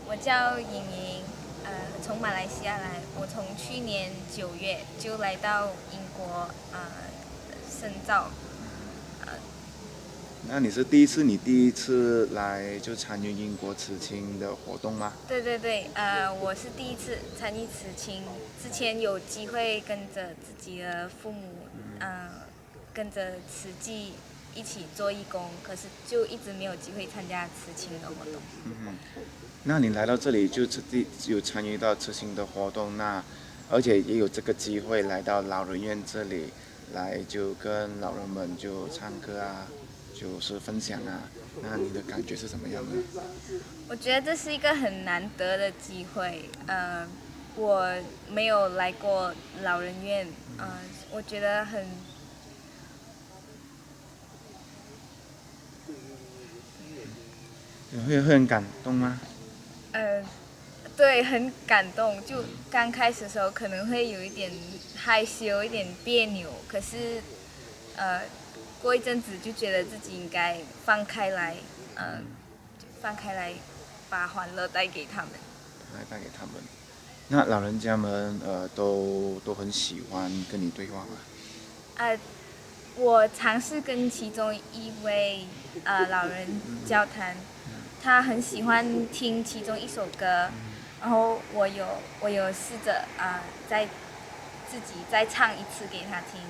我叫莹莹，从马来西亚来。我从去年9月就来到英国深造。那你第一次来就参与英国慈青的活动吗？对对对，我是第一次参与慈青，之前有机会跟着自己的父母，跟着慈济一起做义工，可是就一直没有机会参加慈青的活动。那你来到这里就有参与到慈青的活动，那而且也有这个机会来到老人院这里，来就跟老人们就唱歌啊，就是分享啊，那你的感觉是怎么样呢？我觉得这是一个很难得的机会，我没有来过老人院，我觉得会很感动吗？呃，对，很感动。就刚开始的时候可能会有一点害羞，一点别扭，可是，呃，过一阵子就觉得自己应该放开来，放开来，把欢乐带给他们。来带给他们。那老人家们都很喜欢跟你对话吗？呃，我尝试跟其中一位老人交谈，他很喜欢听其中一首歌，然后我有试着自己再唱一次给他听，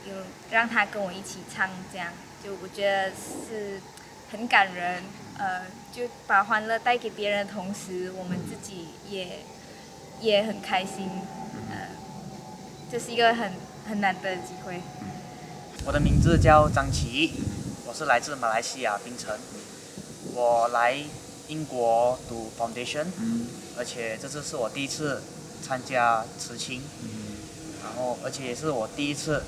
有让他跟我一起唱，这样就我觉得是很感人，就把欢乐带给别人的同时，我们自己也很开心，呃，这是一个很难得的机会。我的名字叫张琪，我是来自马来西亚槟城。我来英国读 Foundation，而且这次是我第一次参加慈青，然后而且也是我第一次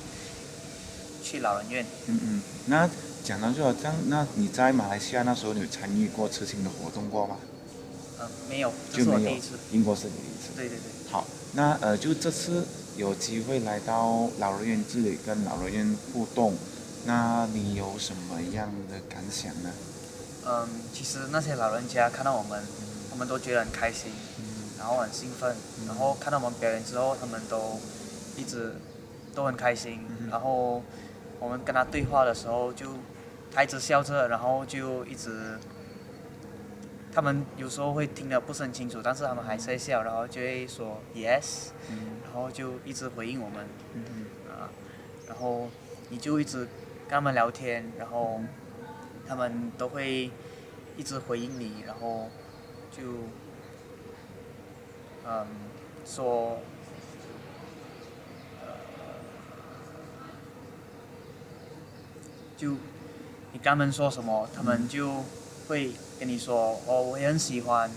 去老人院。那讲到这样，那你在马来西亚那时候你有参与过慈青的活动过吗？没有，这就是没有。我第一次。英国是你第一次。对对对。好，那就这次有机会来到老人院这里跟老人院互动，那你有什么样的感想呢？其实那些老人家看到我们，他们都觉得很开心，然后很兴奋，然后看到我们表演之后，他们都一直都很开心，然后我们跟他对话的时候他一直笑着，然后就一直，他们有时候会听得不是很清楚，但是他们还是会笑，然后就会说 yes，然后就一直回应我们，然后你就一直跟他们聊天，然后他们都会一直回应你，然后就说就你跟他们说什么，他们就会跟你说哦，我也很喜欢，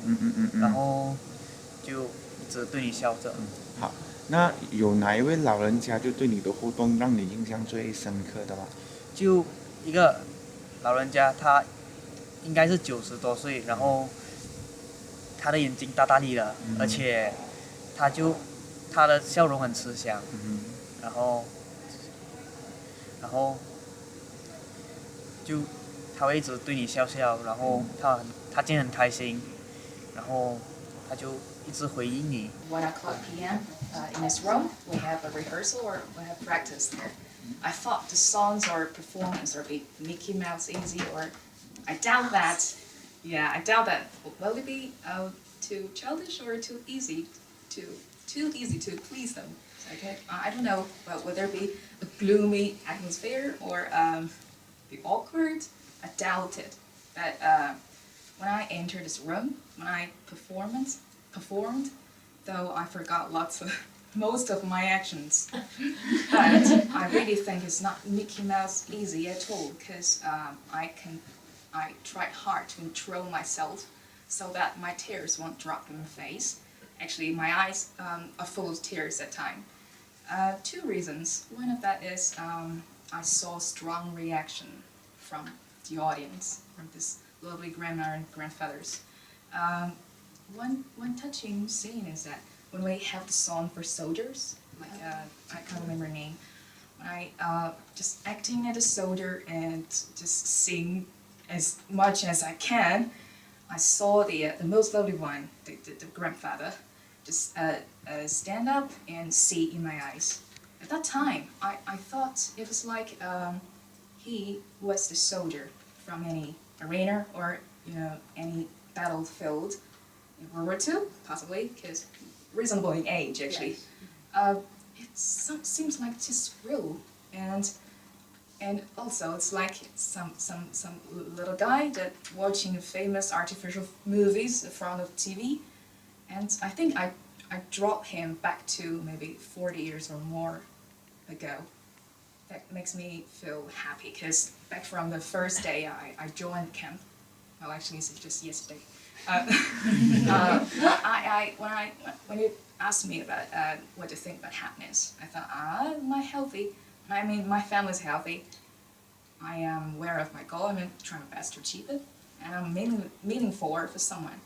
然后就一直对你笑着。好，那有哪一位老人家就对你的互动让你印象最深刻的吗？就一个老人家，他应该是90多岁，然后他的眼睛大大力的，而且他的笑容很慈祥，然后就他会一直对你笑笑，然后他今天很开心，然后他就一直回应你。1 o'clock p.m. In this room, we have a rehearsal or we have practice there. I thought the songs or performance are be Mickey Mouse easy, or I doubt that. Yeah, I doubt that. Will it be too childish or too easy to please them? Okay, I don't know, but would there be a gloomy atmosphere or be awkward? I doubt it. But when I entered this room, when I performed, though I forgot most of my actions. But I really think it's not Mickey Mouse easy at all, because I tried hard to control myself so that my tears won't drop in my face. Actually, my eyes are full of tears at time. 2 reasons. One of that is I saw strong reaction from the audience, from this lovely grandmother and grandfathers. One touching scene is that when we have the song for soldiers, like I can't remember her name, when I just acting as a soldier and just sing as much as I can, I saw the most lovely one, the grandfather, just stand up and see in my eyes. At that time, I thought it was like he was the soldier from any arena or any battlefield in World War II, possibly, because reasonable in age actually. Seems like just real, and also it's like some little guy that watching famous artificial movies in front of TV, and I think I brought him back to maybe 40 years or more ago. That makes me feel happy because back from the first day I joined camp, well actually it's just yesterday. When you asked me about what to think about happiness, I thought my family's healthy. I am aware of my goal. I'm trying my best to achieve it, and I'm meaningful for someone.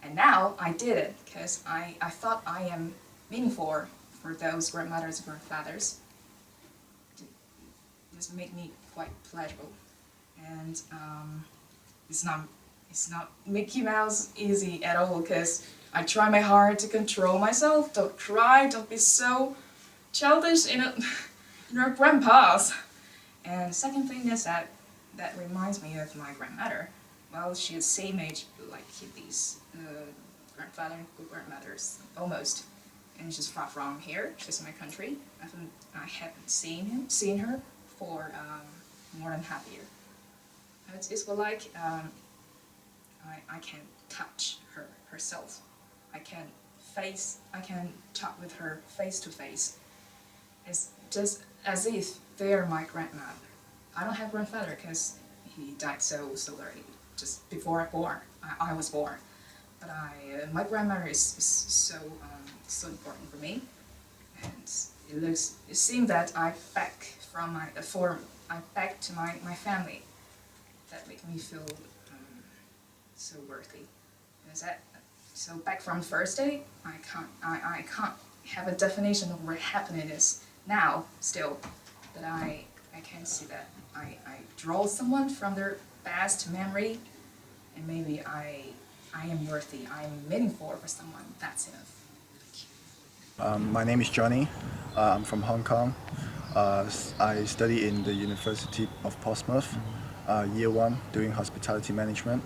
And now I did it because I thought I am meaningful for those grandmothers and grandfathers. This made me quite pleasurable, and it's not Mickey Mouse easy at all because I try my hard to control myself. Don't cry. Don't be so childish in your grandpas. And second thing is that reminds me of my grandmother. Well, she's the same age like these grandfather and grandmothers almost, and she's far from here. She's in my country. I haven't seen her for more than half a year. It's like I can touch herself. I can talk with her face to face. It's just as if they're my grandmother. I don't have grandfather because he died so early, just before I was born. But my grandmother is so important for me, and it seems that I back to my family. That makes me feel so worthy. So back from first day, I can't have a definition of what happiness is now still, but I can see that I draw someone from their past memory, and maybe I am worthy, I am meaningful for someone. That's enough. My name is Johnny. I'm from Hong Kong. I study in the University of Portsmouth, year 1, doing hospitality management.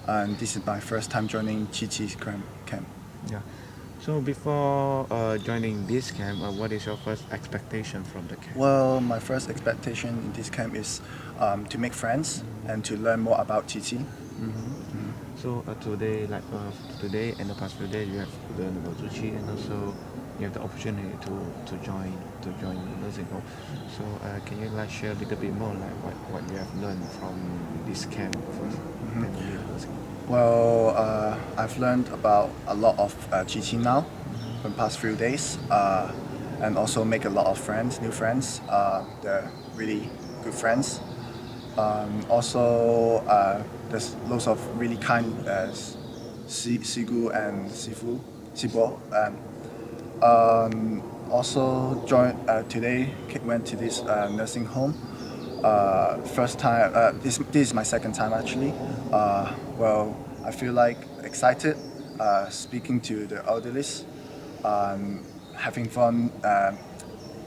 And this is my first time joining Chi-Chi's camp. Yeah. So before joining this camp, what is your first expectation from the camp? Well, my first expectation in this camp is to make friends and to learn more about Chi-Chi. So today, today and the past few days, you have learned about Chi-Chi, and also you have the opportunity to join the nursing home. So can you share a little bit more what you have learned from this camp first? Well, I've learned about a lot of Chi-Chi now from past few days, and also make a lot of friends, new friends. They're really good friends. Also, there's lots of really kind Sigu and Sibo. Also today went to this nursing home. First time. This is my second time actually. Well, I feel like excited speaking to the elderlies, having fun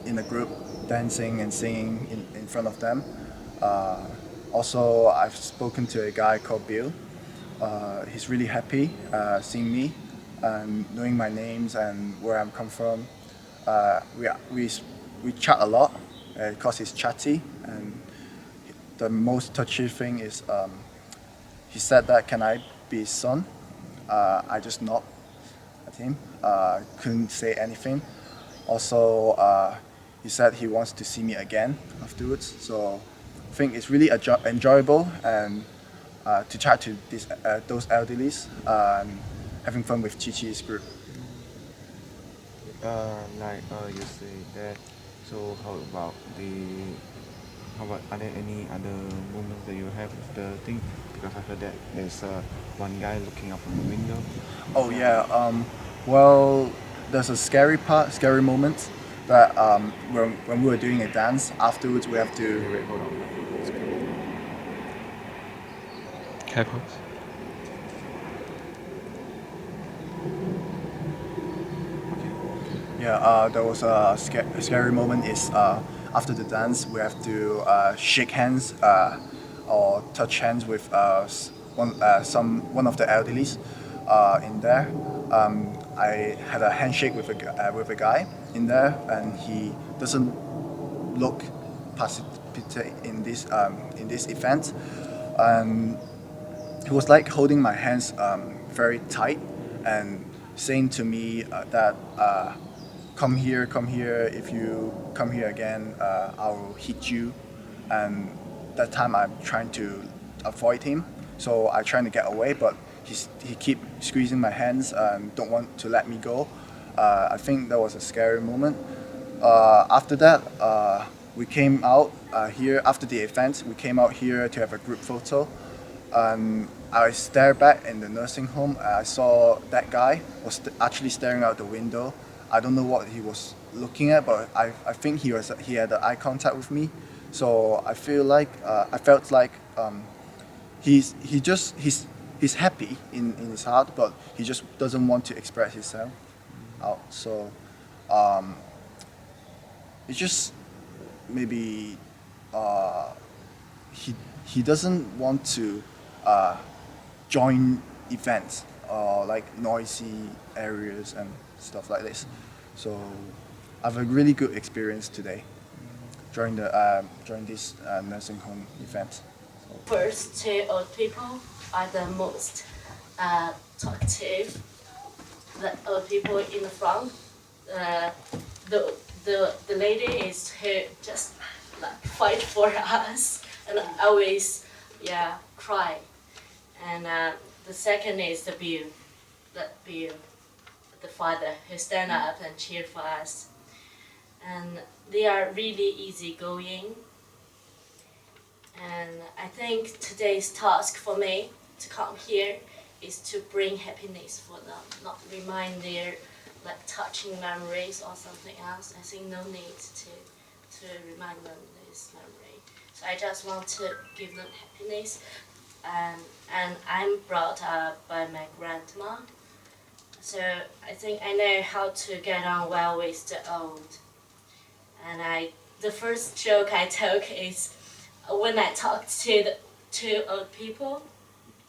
in a group, dancing and singing in front of them. Also, I've spoken to a guy called Bill. He's really happy seeing me and knowing my names and where I'm come from. We chat a lot because he's chatty, and the most touchy thing is he said that can I be his son? I just nodded at him. Couldn't say anything. Also, he said he wants to see me again afterwards. So I think it's really enjoyable and to chat to those elderlies and having fun with Chi-Chi's group. You say that. So how about are there any other moments that you have with the thing? Because I heard that there's one guy looking out from the window. Oh yeah. Well, there's a scary moment that when we were doing a dance, afterwards we have to. Wait, hold on. Yeah, there was a scary moment is after the dance we have to shake hands or touch hands with one of the elderlies in there. I had a handshake with a guy in there, and he doesn't look participate in this event. Um, he was like holding my hands very tight and saying to me that come here. If you come here again, I will hit you. And that time I'm trying to avoid him, so I trying to get away, but he keep squeezing my hands and don't want to let me go. I think that was a scary moment. After that, we came out here after the event. We came out here to have a group photo. I stared back in the nursing home. I saw that guy was actually staring out the window. I don't know what he was looking at, but I think he had eye contact with me. So I felt like he's happy in his heart, but he just doesn't want to express himself out. So um, it's just maybe uh, he he doesn't want to uh, join events or like noisy areas and stuff like this. So I have a really good experience today during this nursing home event. First, two old people are the most talkative. The old people in the front. Uh, the lady is who just like fight for us and always cry. And the second is the Bill, the father who stand up and cheer for us. And they are really easygoing. And I think today's task for me to come here is to bring happiness for them, not remind their like touching memories or something else. I think no need to remind them this memory. So I just want to give them happiness. And I'm brought up by my grandma. So I think I know how to get on well with the old. And the first joke I took is when I talked to the two old people,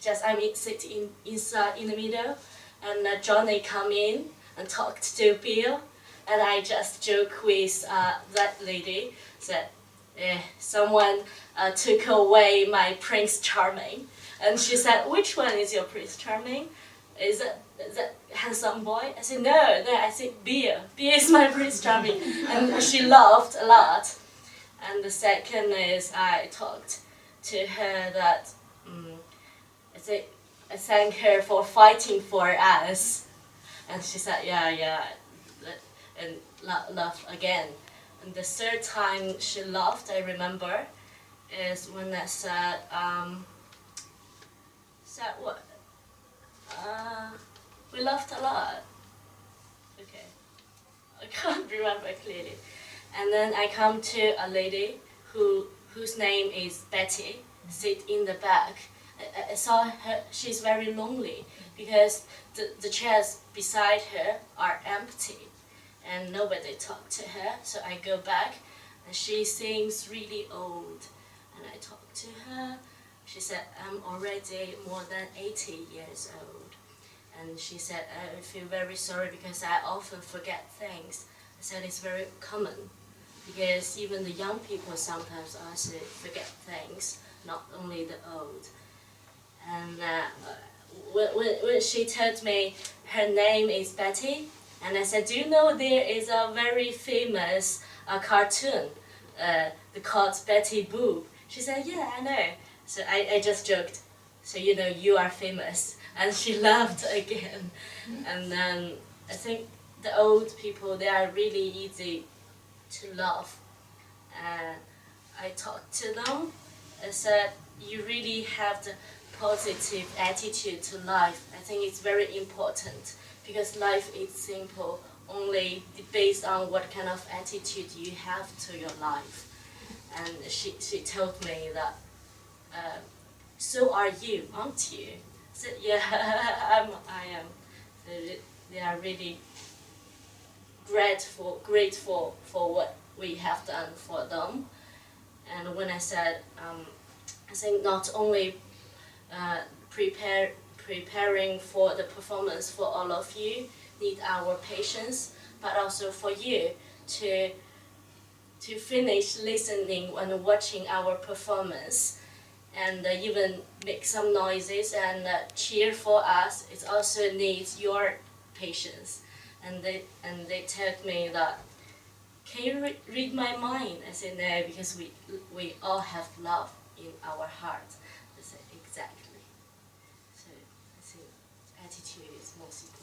just I'm sitting inside in the middle, and Johnny come in and talked to Bill, and I just joke with that lady that someone took away my Prince Charming, and she said, "Which one is your Prince Charming? Is that handsome boy?" I said, "No, I think Bill. Bill is my Prince Charming," and she laughed a lot. And the second is I talked to her that I thank her for fighting for us, and she said yeah, and laughed again. And the third time she laughed, I remember, is when I said what? We laughed a lot. Okay, I can't remember clearly. And then I come to a lady whose name is Betty, sit in the back. I saw her, she's very lonely because the chairs beside her are empty and nobody talked to her. So I go back and she seems really old. And I talk to her. She said, "I'm already more than 80 years old." And she said, "I feel very sorry because I often forget things." I said, "It's very common. Because even the young people sometimes also forget things, not only the old." And when she told me her name is Betty, and I said, "Do you know there is a very famous cartoon called Betty Boop?" She said, "Yeah, I know." So I just joked, "So you know you are famous." And she laughed again. And then I think the old people, they are really easy to love. I talked to them. I said, "You really have the positive attitude to life. I think it's very important because life is simple only based on what kind of attitude you have to your life." And she told me that, "So are you, aren't you?" I said, "Yeah, I am." So they are really grateful for what we have done for them. And when I said, I think not only preparing for the performance for all of you need our patience, but also for you to finish listening and watching our performance, and even make some noises and cheer for us. It also needs your patience. And they told me that, can you read my mind? I said no, because we all have love in our heart. I said exactly. So I think attitude is most important.